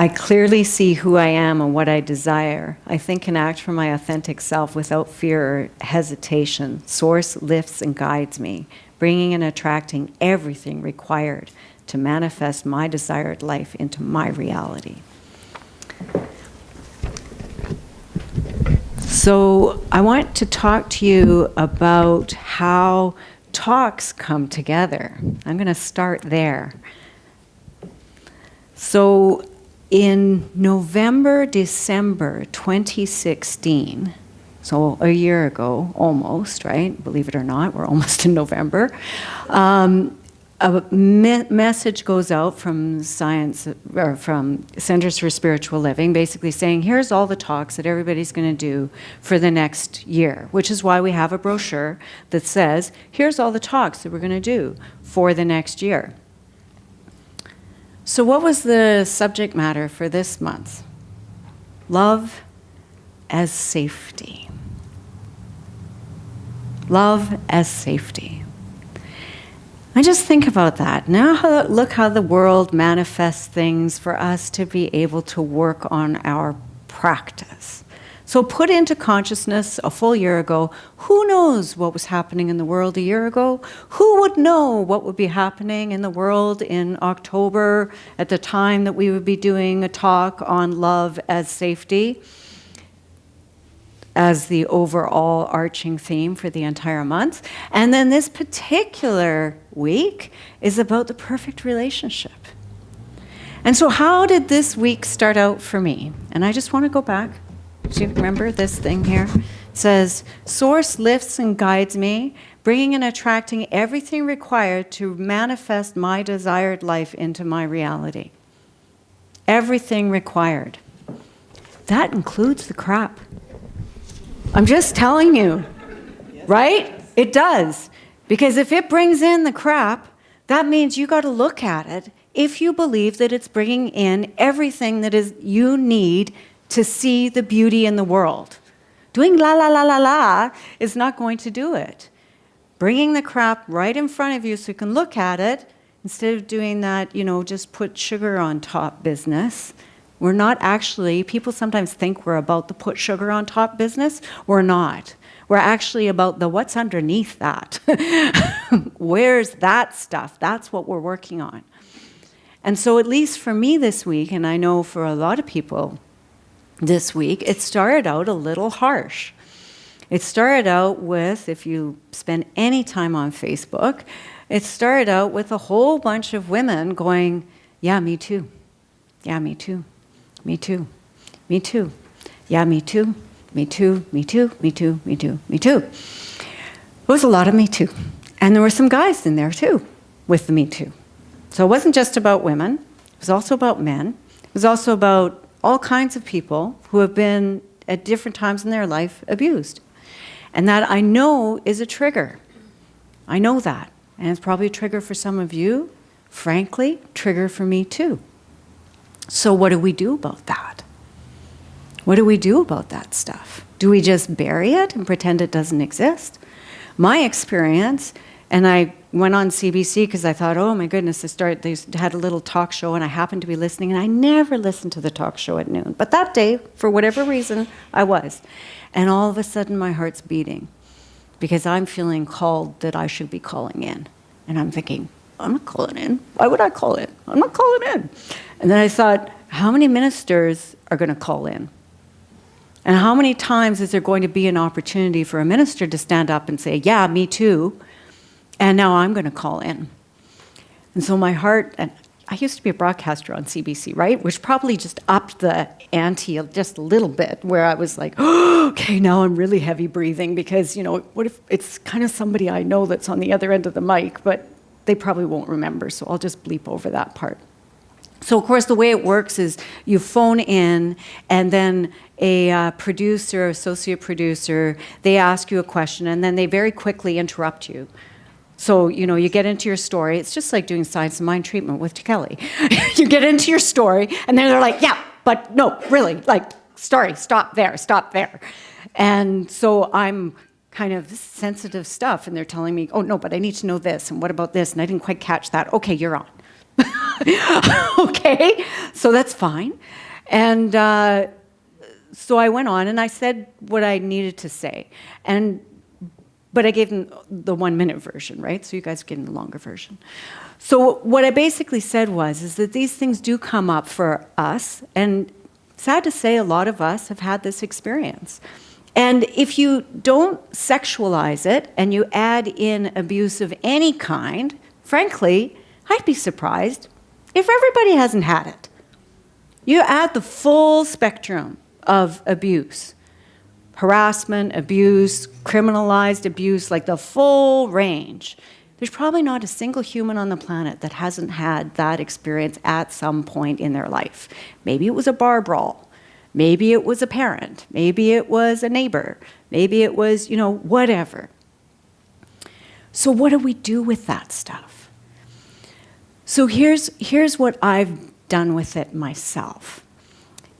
I clearly see who I am and what I desire. I think and act from my authentic self without fear or hesitation. Source lifts and guides me, bringing and attracting everything required to manifest my desired life into my reality. So I want to talk to you about how talks come together. I'm going to start there. So in November, December 2016, so a year ago, almost, right? Believe it or not, we're almost in November. A message goes out from science, or from Centers for Spiritual Living, basically saying, here's all the talks that everybody's going to do for the next year, which is why we have a brochure that says, here's all the talks that we're going to do for the next year. So what was the subject matter for this month? Love as safety. Love as safety. I just think about that. Now look how the world manifests things for us to be able to work on our practice. So put into consciousness a full year ago, who knows what was happening in the world a year ago? Who would know what would be happening in the world in October at the time that we would be doing a talk on love as safety as the overall arching theme for the entire month? And then this particular week is about the perfect relationship. And so how did this week start out for me? And I just want to go back. Do you remember this thing here? It says, Source lifts and guides me, bringing and attracting everything required to manifest my desired life into my reality. Everything required. That includes the crap. I'm just telling you, right? It does. Because if it brings in the crap, that means you got to look at it if you believe that it's bringing in everything that is you need to see the beauty in the world. Doing la la la la la is not going to do it. Bringing the crap right in front of you so you can look at it, instead of doing that, just put sugar on top business. We're not actually, people sometimes think we're about the put sugar on top business. We're not. We're actually about the what's underneath that. Where's that stuff? That's what we're working on. And so at least for me this week, and I know for a lot of people this week, it started out a little harsh. It started out with, if you spend any time on Facebook, it started out with a whole bunch of women going, yeah, me too. Yeah, me too. Me too. Me too. Yeah, me too. Me too. Me too. Me too. Me too. Me too. It was a lot of me too. And there were some guys in there too with the me too. So it wasn't just about women. It was also about men. It was also about all kinds of people who have been, at different times in their life, abused. And that I know is a trigger. I know that. And it's probably a trigger for some of you. Frankly, trigger for me too. So what do we do about that? What do we do about that stuff? Do we just bury it and pretend it doesn't exist? My experience, and I went on CBC because I thought, oh my goodness, they had a little talk show and I happened to be listening, and I never listened to the talk show at noon. But that day, for whatever reason, I was. And all of a sudden my heart's beating because I'm feeling called that I should be calling in. And I'm thinking, I'm not calling in. Why would I call in? I'm not calling in. And then I thought, how many ministers are going to call in? And how many times is there going to be an opportunity for a minister to stand up and say, yeah, me too, and now I'm going to call in? And so my heart, and I used to be a broadcaster on CBC, right? Which probably just upped the ante just a little bit, where I was like, oh, okay, now I'm really heavy breathing because, what if it's kind of somebody I know that's on the other end of the mic, but they probably won't remember, so I'll just bleep over that part. So, of course, the way it works is you phone in, and then a producer, associate producer, they ask you a question, and then they very quickly interrupt you. So, you get into your story. It's just like doing science and mind treatment with Kelly. You get into your story, and then they're like, yeah, but no, really, story, stop there. And so I'm kind of sensitive stuff, and they're telling me, oh, no, but I need to know this, and what about this, and I didn't quite catch that. Okay, you're on. Okay, so that's fine. And so I went on and I said what I needed to say. But I gave them the 1-minute version, right? So you guys are getting the longer version. So what I basically said is that these things do come up for us, and sad to say, a lot of us have had this experience. And if you don't sexualize it and you add in abuse of any kind, frankly, I'd be surprised if everybody hasn't had it. You add the full spectrum of abuse. Harassment, abuse, criminalized abuse, like the full range. There's probably not a single human on the planet that hasn't had that experience at some point in their life. Maybe it was a bar brawl. Maybe it was a parent. Maybe it was a neighbor. Maybe it was, whatever. So what do we do with that stuff? So here's what I've done with it myself.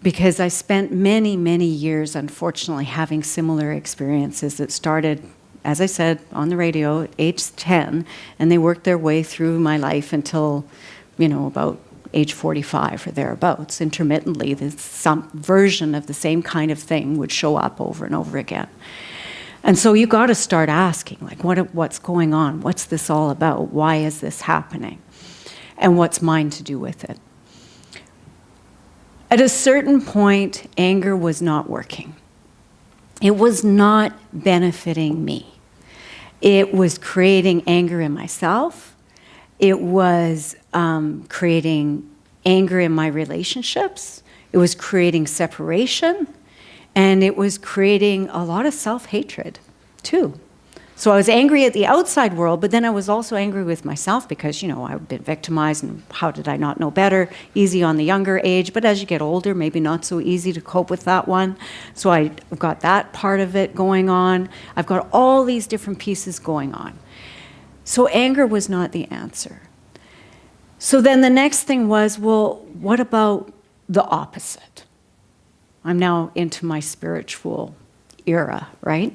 Because I spent many, many years, unfortunately, having similar experiences that started, as I said, on the radio at age 10, and they worked their way through my life until, about age 45 or thereabouts. Intermittently, some version of the same kind of thing would show up over and over again. And so you got to start asking, like, what's going on? What's this all about? Why is this happening? And what's mine to do with it? At a certain point, anger was not working. It was not benefiting me. It was creating anger in myself. It was creating anger in my relationships. It was creating separation. And it was creating a lot of self-hatred, too. So I was angry at the outside world, but then I was also angry with myself because, I've been victimized and how did I not know better? Easy on the younger age, but as you get older, maybe not so easy to cope with that one. So I've got that part of it going on. I've got all these different pieces going on. So anger was not the answer. So then the next thing was, well, what about the opposite? I'm now into my spiritual era, right?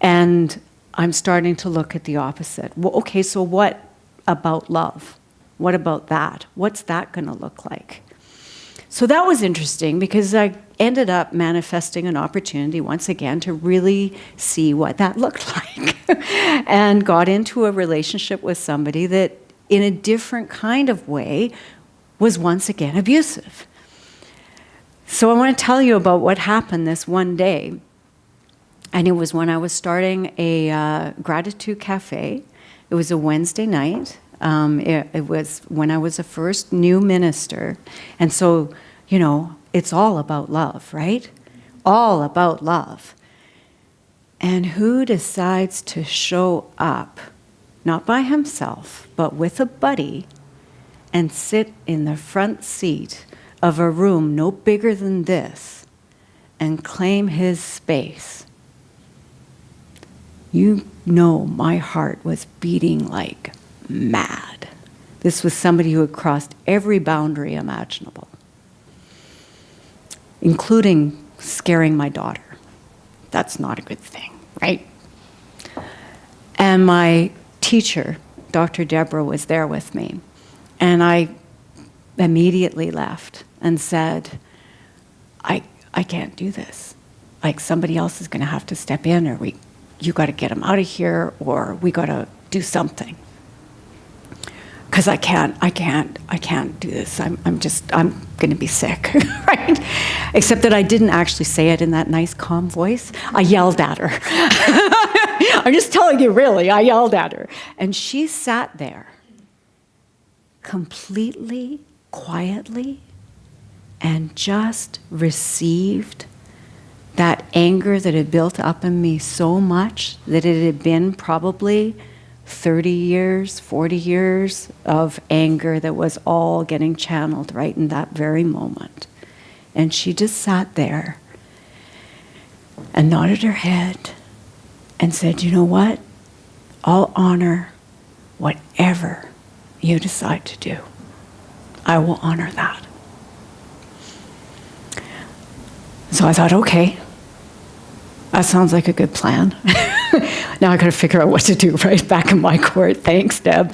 And I'm starting to look at the opposite. Well, okay, so what about love? What about that? What's that going to look like? So that was interesting because I ended up manifesting an opportunity once again to really see what that looked like and got into a relationship with somebody that in a different kind of way was once again abusive. So I want to tell you about what happened this one day. And it was when I was starting a gratitude cafe. It was a Wednesday night. It was when I was a first new minister. And so, it's all about love, right? All about love. And who decides to show up, not by himself, but with a buddy, and sit in the front seat of a room no bigger than this and claim his space? My heart was beating like mad. This was somebody who had crossed every boundary imaginable, including scaring my daughter. That's not a good thing, right? And my teacher, Dr. Deborah, was there with me. And I immediately left and said, I can't do this. Like, somebody else is going to have to step in, or you got to get him out of here, or we got to do something. Because I can't do this. I'm going to be sick, right? Except that I didn't actually say it in that nice, calm voice. I yelled at her. I'm just telling you, really, I yelled at her. And she sat there completely, quietly, and just received that anger that had built up in me so much that it had been probably 30 years, 40 years of anger that was all getting channeled right in that very moment. And she just sat there and nodded her head and said, you know what? I'll honor whatever you decide to do. I will honor that. So I thought, okay, that sounds like a good plan. Now I got to figure out what to do, right? Back in my court. Thanks, Deb.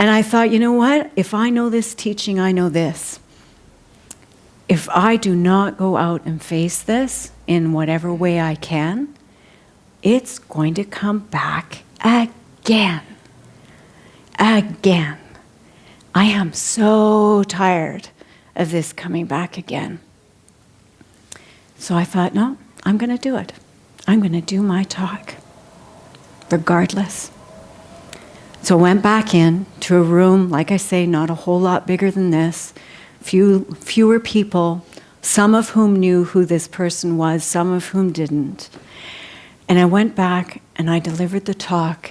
And I thought, you know what? If I know this teaching, I know this. If I do not go out and face this in whatever way I can, it's going to come back again. Again. I am so tired of this coming back again. So I thought, no, I'm going to do it. I'm going to do my talk, regardless. So I went back in to a room, like I say, not a whole lot bigger than this, fewer people, some of whom knew who this person was, some of whom didn't. And I went back and I delivered the talk,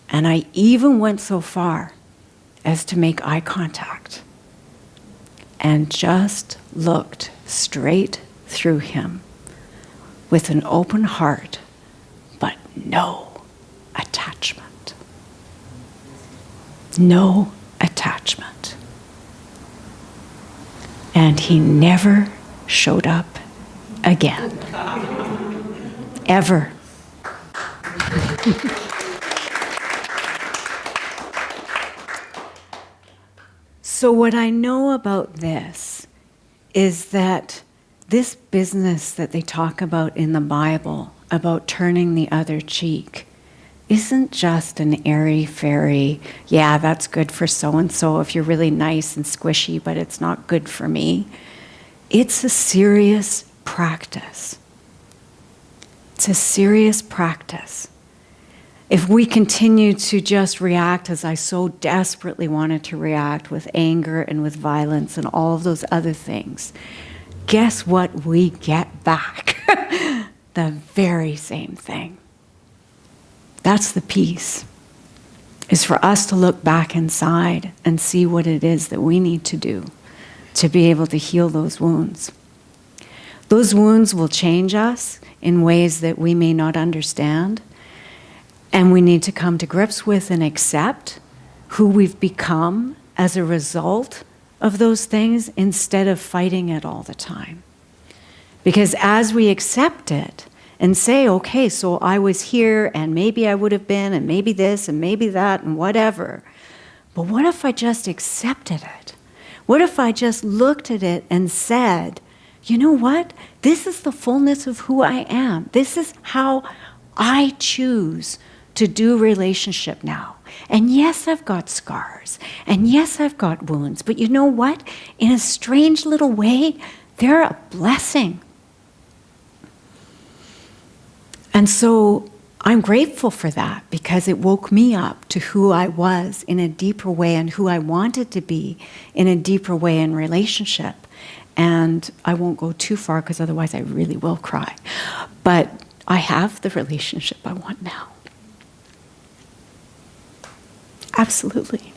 and I even went so far as to make eye contact and just looked straight through him with an open heart, but no attachment. No attachment. And he never showed up again. Ever. So what I know about this is that this business that they talk about in the Bible, about turning the other cheek, isn't just an airy-fairy, yeah, that's good for so-and-so if you're really nice and squishy, but it's not good for me. It's a serious practice. It's a serious practice. If we continue to just react as I so desperately wanted to react, with anger and with violence and all of those other things, guess what we get back? The very same thing. That's the piece, is for us to look back inside and see what it is that we need to do to be able to heal those wounds. Those wounds will change us in ways that we may not understand, and we need to come to grips with and accept who we've become as a result of those things instead of fighting it all the time. Because as we accept it and say, okay, so I was here and maybe I would have been and maybe this and maybe that and whatever, but what if I just accepted it? What if I just looked at it and said, you know what? This is the fullness of who I am. This is how I choose to do relationship now. And yes, I've got scars. And yes, I've got wounds. But you know what? In a strange little way, they're a blessing. And so I'm grateful for that, because it woke me up to who I was in a deeper way and who I wanted to be in a deeper way in relationship. And I won't go too far because otherwise I really will cry. But I have the relationship I want now. Absolutely.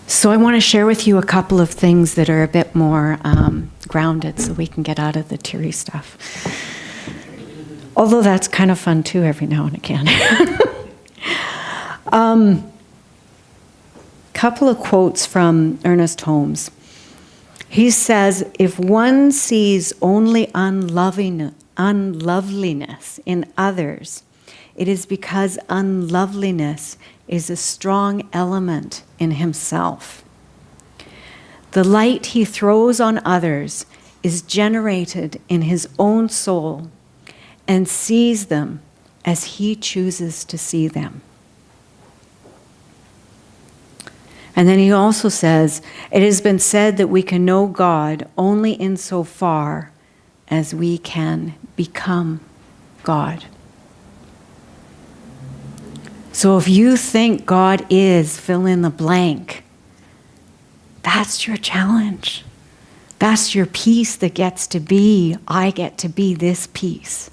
So I want to share with you a couple of things that are a bit more grounded so we can get out of the teary stuff. Although that's kind of fun too every now and again. Couple of quotes from Ernest Holmes. He says, if one sees only unloveliness in others, it is because unloveliness is a strong element in himself. The light he throws on others is generated in his own soul and sees them as he chooses to see them. And then he also says, it has been said that we can know God only insofar as we can become God. So if you think God is fill in the blank, that's your challenge. That's your piece that gets to be, I get to be this piece.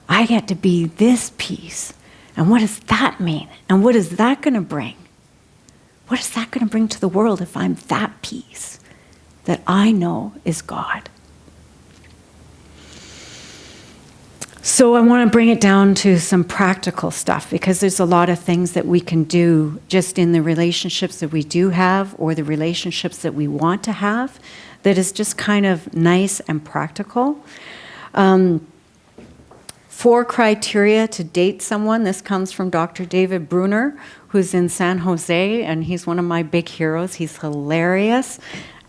I get to be this piece. And what does that mean? And what is that going to bring? What is that going to bring to the world if I'm that piece that I know is God? So I want to bring it down to some practical stuff, because there's a lot of things that we can do just in the relationships that we do have or the relationships that we want to have that is just kind of nice and practical. 4 criteria to date someone. This comes from Dr. David Brunner, who's in San Jose, and he's one of my big heroes. He's hilarious,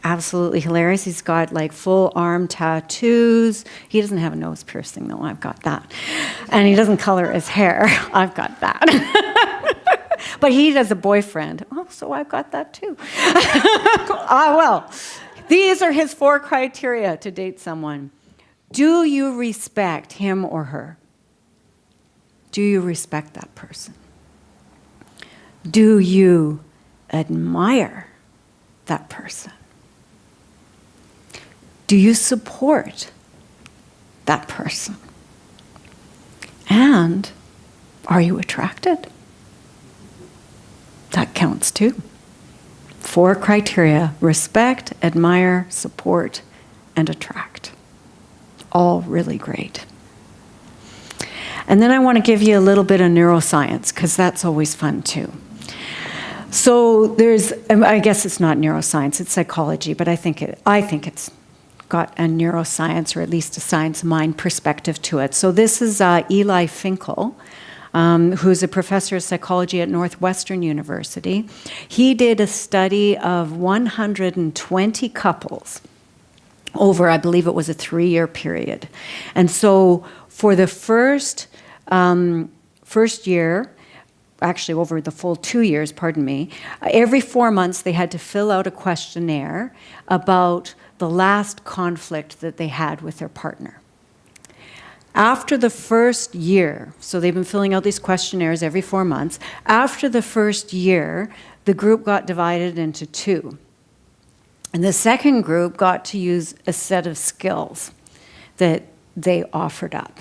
absolutely hilarious. He's got like full arm tattoos. He doesn't have a nose piercing, though. I've got that. And he doesn't color his hair. I've got that. But he has a boyfriend. Oh, so I've got that too. Well, these are his 4 criteria to date someone. Do you respect him or her? Do you respect that person? Do you admire that person? Do you support that person? And are you attracted? That counts too. 4 criteria: respect, admire, support, and attract. All really great. And then I want to give you a little bit of neuroscience, because that's always fun too. So I guess it's not neuroscience, it's psychology, but I think it's got a neuroscience, or at least a science mind perspective to it. So this is Eli Finkel, who's a professor of psychology at Northwestern University. He did a study of 120 couples over, I believe it was a 3-year period. And so for the first year, actually over the full 2 years, every 4 months they had to fill out a questionnaire about the last conflict that they had with their partner. After the first year, so they've been filling out these questionnaires every 4 months, after the first year, the group got divided into 2. And the second group got to use a set of skills that they offered up.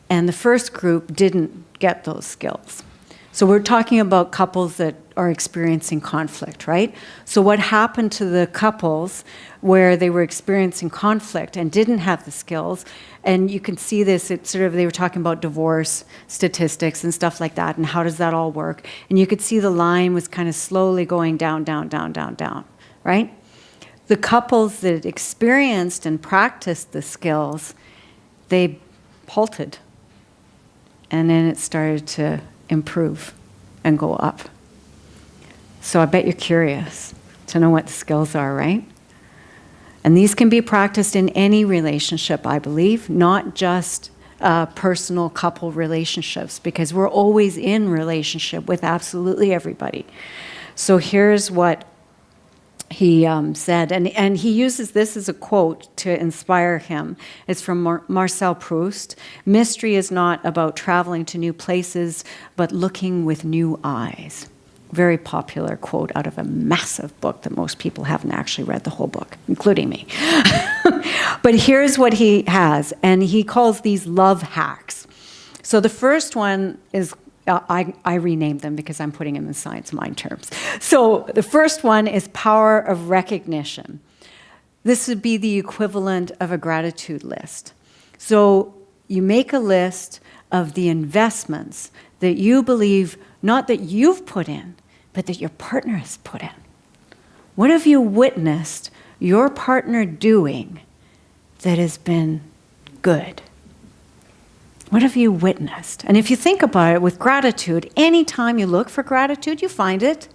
And the first group didn't get those skills. So we're talking about couples that are experiencing conflict, right? So what happened to the couples where they were experiencing conflict and didn't have the skills, and you can see this, it's sort of, they were talking about divorce statistics and stuff like that, and how does that all work? And you could see the line was kind of slowly going down, down, down, down, down, right? The couples that experienced and practiced the skills, they halted. And then it started to improve and go up. So I bet you're curious to know what the skills are, right? And these can be practiced in any relationship, I believe, not just personal couple relationships, because we're always in relationship with absolutely everybody. So here's what he said, and he uses this as a quote to inspire him. It's from Marcel Proust. "Mystery is not about traveling to new places, but looking with new eyes." Very popular quote out of a massive book that most people haven't actually read the whole book, including me. But here's what he has, and he calls these love hacks. So the first one is, I renamed them because I'm putting them in science mind terms. So the first one is power of recognition. This would be the equivalent of a gratitude list. So you make a list of the investments that you believe, not that you've put in, but that your partner has put in. What have you witnessed your partner doing that has been good? What have you witnessed? And if you think about it with gratitude, anytime you look for gratitude, you find it.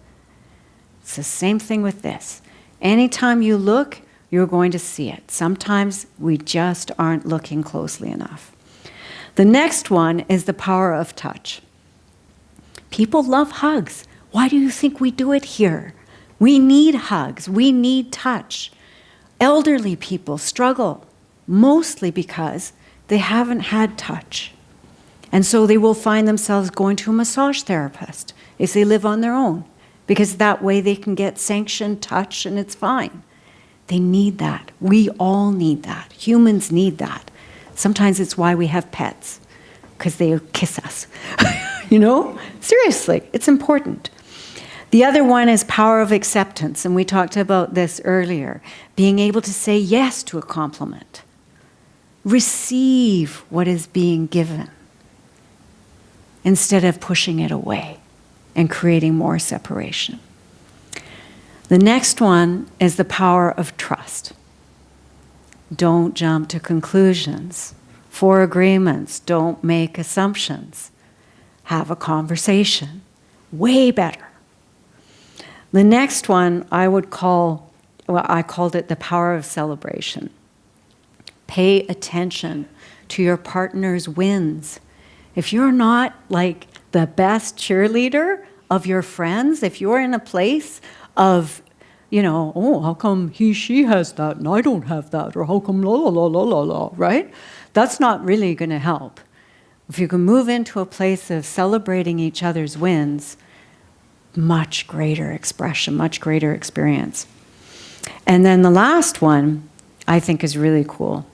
It's the same thing with this. Anytime you look, you're going to see it. Sometimes we just aren't looking closely enough. The next one is the power of touch. People love hugs. Why do you think we do it here? We need hugs. We need touch. Elderly people struggle, mostly because they haven't had touch. And so they will find themselves going to a massage therapist if they live on their own, because that way they can get sanctioned touch and it's fine. They need that. We all need that. Humans need that. Sometimes it's why we have pets, because they kiss us. You know? Seriously, it's important. The other one is power of acceptance, and we talked about this earlier. Being able to say yes to a compliment. Receive what is being given instead of pushing it away and creating more separation. The next one is the power of trust. Don't jump to conclusions. 4 agreements. Don't make assumptions. Have a conversation. Way better. The next one I called it the power of celebration. Pay attention to your partner's wins. If you're not like the best cheerleader of your friends, if you're in a place of, oh, how come she has that and I don't have that? Or how come la la la la la la, right? That's not really going to help. If you can move into a place of celebrating each other's wins, much greater expression, much greater experience. And then the last one I think is really cool.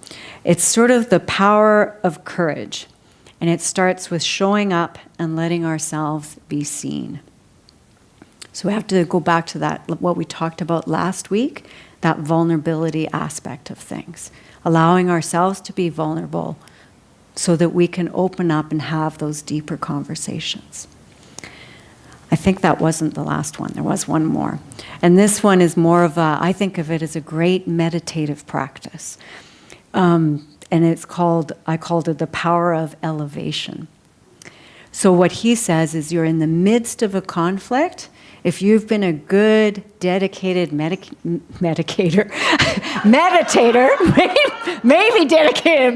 It's sort of the power of courage. And it starts with showing up and letting ourselves be seen. So we have to go back to that, what we talked about last week, that vulnerability aspect of things. Allowing ourselves to be vulnerable so that we can open up and have those deeper conversations. I think that wasn't the last one. There was one more. And this one is more of I think of it as a great meditative practice. And I called it the power of elevation. So what he says is you're in the midst of a conflict. If you've been a good, dedicated meditator, maybe dedicated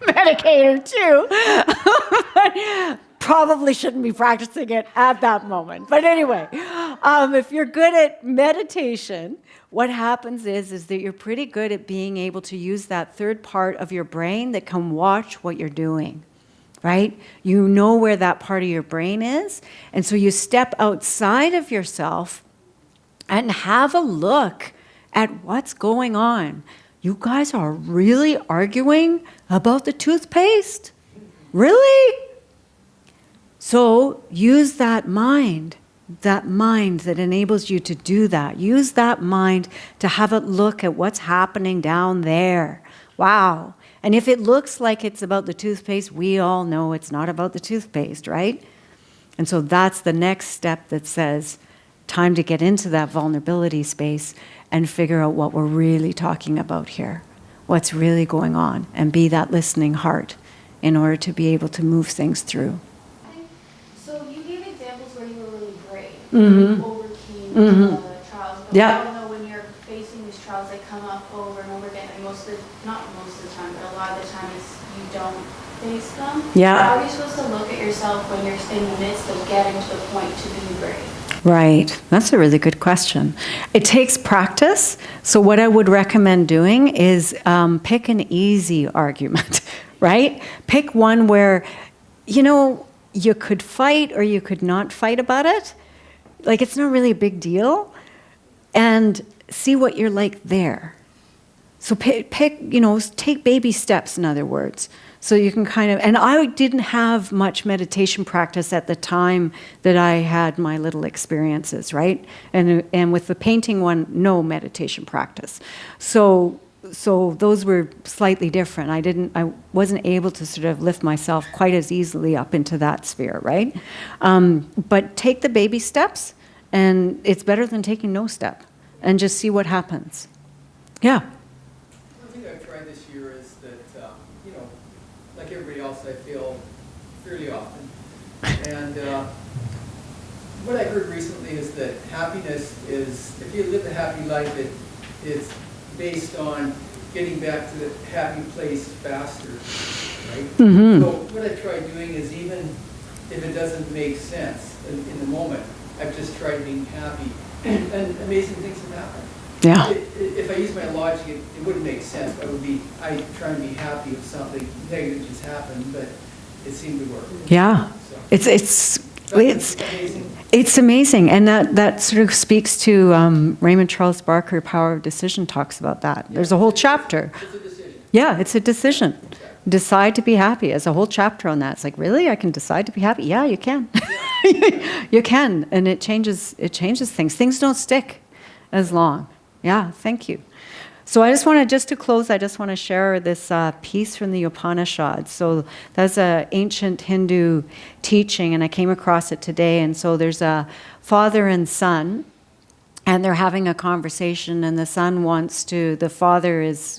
medicator too, probably shouldn't be practicing it at that moment. But anyway, if you're good at meditation, what happens is that you're pretty good at being able to use that third part of your brain that can watch what you're doing, right? You know where that part of your brain is. And so you step outside of yourself and have a look at what's going on. You guys are really arguing about the toothpaste? Really? So use that mind that enables you to do that. Use that mind to have a look at what's happening down there. Wow. And if it looks like it's about the toothpaste, we all know it's not about the toothpaste, right? And so that's the next step that says, time to get into that vulnerability space and figure out what we're really talking about here, what's really going on, and be that listening heart in order to be able to move things through. So you gave examples where you were really brave, Mm-hmm. overcame Mm-hmm. trials. But Yeah. we all know when you're facing these trials, they come up over and over again. And not most of the time, but a lot of the time you don't face them. Yeah. How are you supposed to look at yourself when you're in the midst of getting to the point to be brave? Right. That's a really good question. It takes practice. So what I would recommend doing is pick an easy argument, right? Pick one where, you could fight or you could not fight about it. Like, it's not really a big deal. And see what you're like there. So pick, take baby steps, in other words. So you can and I didn't have much meditation practice at the time that I had my little experiences, right? And with the painting one, no meditation practice. So those were slightly different. I wasn't able to sort of lift myself quite as easily up into that sphere, right? But take the baby steps, and it's better than taking no step, and just see what happens. Yeah. One thing I've tried this year is that, like everybody else, I feel fairly often. And what I heard recently is that happiness is, if you live a happy life, it's based on getting back to the happy place faster, right? Mm-hmm. So what I try doing is, even if it doesn't make sense in the moment, I've just tried being happy, and amazing things have happened. Yeah. If I use my logic, it wouldn't make sense. I try and be happy if something negative just happened, but it seemed to work. Yeah. So, It's amazing, and that sort of speaks to Raymond Charles Barker. Power of Decision talks about that. There's a whole chapter. It's a decision. Yeah, it's a decision. Decide to be happy. There's a whole chapter on that. It's like, really, I can decide to be happy? Yeah, you can. You can, and it changes things. Things don't stick as long. Yeah, thank you. So just to close, I just want to share this piece from the Upanishads. So that's an ancient Hindu teaching, and I came across it today. And so there's a father and son, and they're having a conversation, and the father is,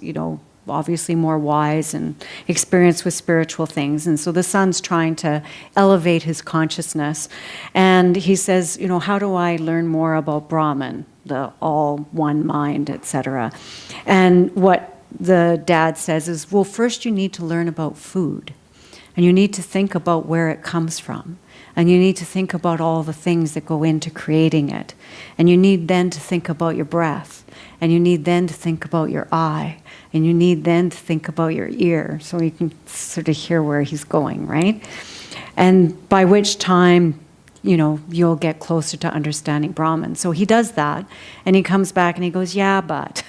obviously more wise and experienced with spiritual things. And so the son's trying to elevate his consciousness. And he says, how do I learn more about Brahman, the all one mind, etc.? And what the dad says is, well, first you need to learn about food. And you need to think about where it comes from. And you need to think about all the things that go into creating it. And you need then to think about your breath. And you need then to think about your eye. And you need then to think about your ear. So you can sort of hear where he's going, right? And by which time, you'll get closer to understanding Brahman. So he does that. And he comes back and he goes, yeah, but.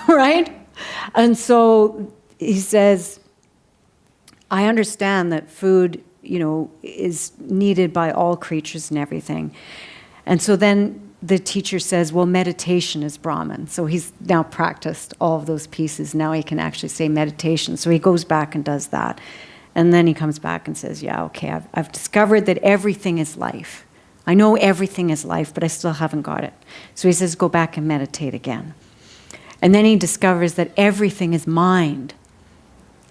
Right? And so he says, I understand that food, is needed by all creatures and everything. And so then the teacher says, well, meditation is Brahman. So he's now practiced all of those pieces. Now he can actually say meditation. So he goes back and does that. And then he comes back and says, yeah, okay, I've discovered that everything is life. I know everything is life, but I still haven't got it. So he says, go back and meditate again. And then he discovers that everything is mind.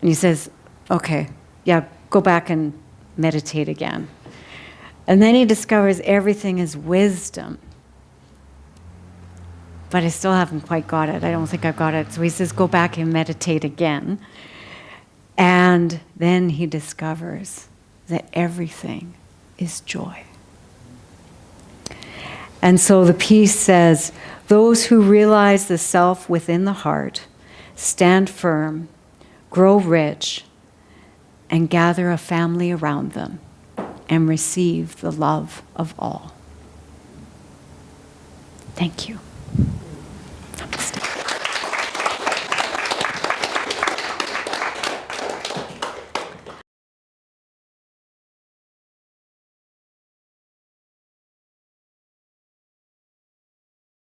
And he says, okay, yeah, go back and meditate again. And then he discovers everything is wisdom. But I still haven't quite got it. I don't think I've got it. So he says, go back and meditate again. And then he discovers that everything is joy. And so the piece says, those who realize the self within the heart stand firm, grow rich, and gather a family around them and receive the love of all. Thank you.